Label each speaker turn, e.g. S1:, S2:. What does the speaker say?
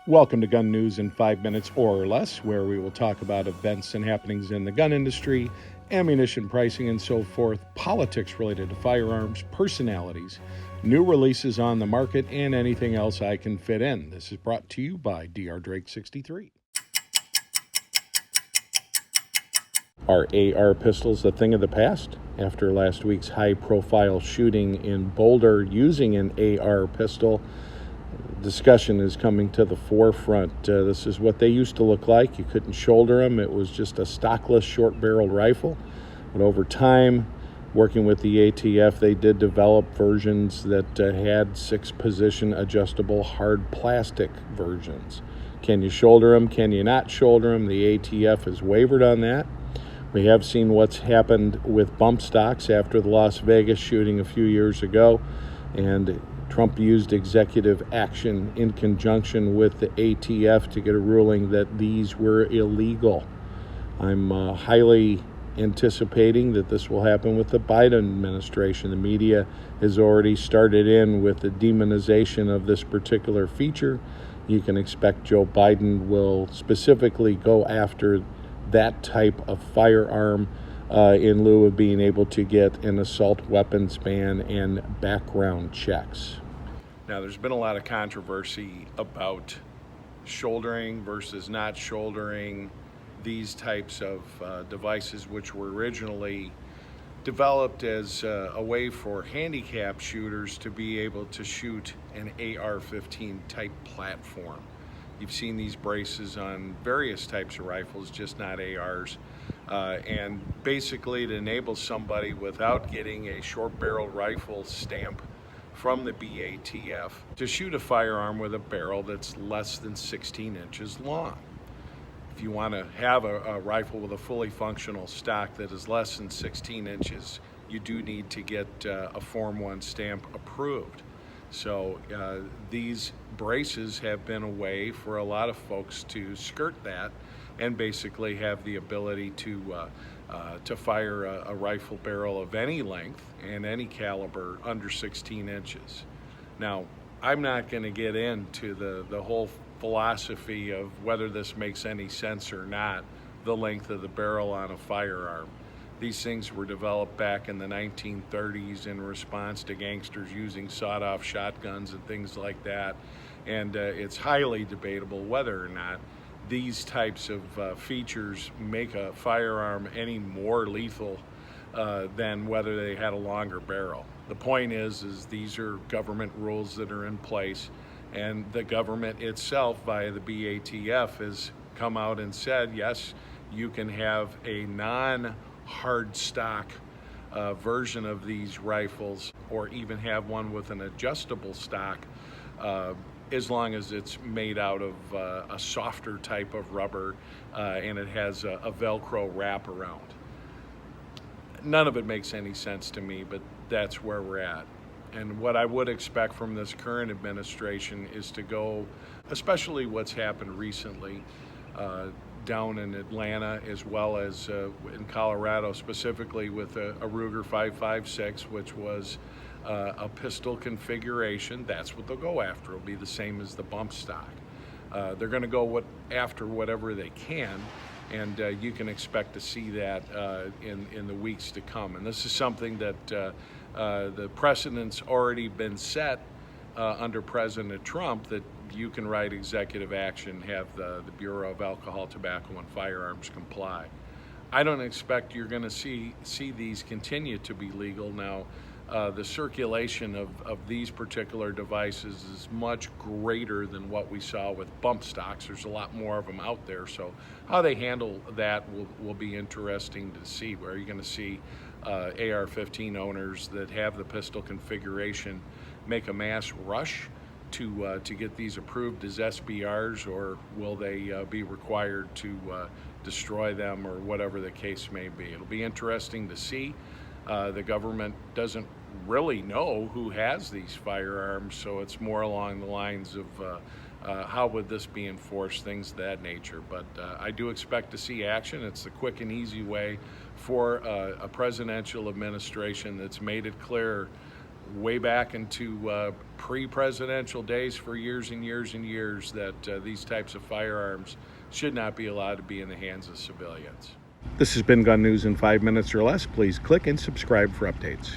S1: Welcome to Gun News in 5 minutes or less, where we will talk about events and happenings in the gun industry, ammunition pricing and so forth, politics related to firearms, personalities, new releases on the market, and anything else I can fit in. This is brought to you by Dr. Drake 63. Are AR pistols a thing of the past? After last week's high-profile shooting in Boulder using an AR pistol, discussion is coming to the forefront. This is what they used to look like. You couldn't shoulder them. It was just a stockless, short-barreled rifle. But over time, working with the ATF, they did develop versions that had 6-position adjustable hard plastic versions. Can you shoulder them? Can you not shoulder them? The ATF has wavered on that. We have seen what's happened with bump stocks after the Las Vegas shooting a few years ago, and Trump used executive action in conjunction with the ATF to get a ruling that these were illegal. I'm highly anticipating that this will happen with the Biden administration. The media has already started in with the demonization of this particular feature. You can expect Joe Biden will specifically go after that type of firearm in lieu of being able to get an assault weapons ban and background checks. Now, there's been a lot of controversy about shouldering versus not shouldering these types of devices, which were originally developed as a way for handicap shooters to be able to shoot an AR-15 type platform. You've seen these braces on various types of rifles, just not ARs. And basically it enables somebody without getting a short-barreled rifle stamp from the BATF to shoot a firearm with a barrel that's less than 16 inches long. If you want to have a rifle with a fully functional stock that is less than 16 inches, you do need to get a Form 1 stamp approved. So these braces have been a way for a lot of folks to skirt that and basically have the ability to fire a rifle barrel of any length and any caliber under 16 inches. Now, I'm not going to get into the whole philosophy of whether this makes any sense or not, the length of the barrel on a firearm. These things were developed back in the 1930s in response to gangsters using sawed-off shotguns and things like that. And it's highly debatable whether or not these types of features make a firearm any more lethal than whether they had a longer barrel. The point is these are government rules that are in place, and the government itself, via the BATF, has come out and said, yes, you can have a non-hard stock version of these rifles, or even have one with an adjustable stock, as long as it's made out of a softer type of rubber and it has a Velcro wrap around. None of it makes any sense to me, but that's where we're at. And what I would expect from this current administration is to go, especially what's happened recently down in Atlanta, as well as in Colorado, specifically with a Ruger 5.56, which was a pistol configuration. That's what they'll go after. It'll be the same as the bump stock. They're going to go after whatever they can, and you can expect to see that in the weeks to come. And this is something that the precedent's already been set under President Trump, that you can write executive action, have the Bureau of Alcohol, Tobacco, and Firearms comply. I don't expect you're going to see these continue to be legal. Now, the circulation of these particular devices is much greater than what we saw with bump stocks. There's a lot more of them out there, so how they handle that will be interesting to see. Where you're going to see AR-15 owners that have the pistol configuration make a mass rush to get these approved as SBRs, or will they be required to destroy them, or whatever the case may be. It'll be interesting to see. The government doesn't really know who has these firearms, so it's more along the lines of how would this be enforced, things of that nature. But I do expect to see action. It's the quick and easy way for a presidential administration that's made it clear way back into pre-presidential days for years and years and years that these types of firearms should not be allowed to be in the hands of civilians. This has been Gun News in 5 minutes or less. Please click and subscribe for updates.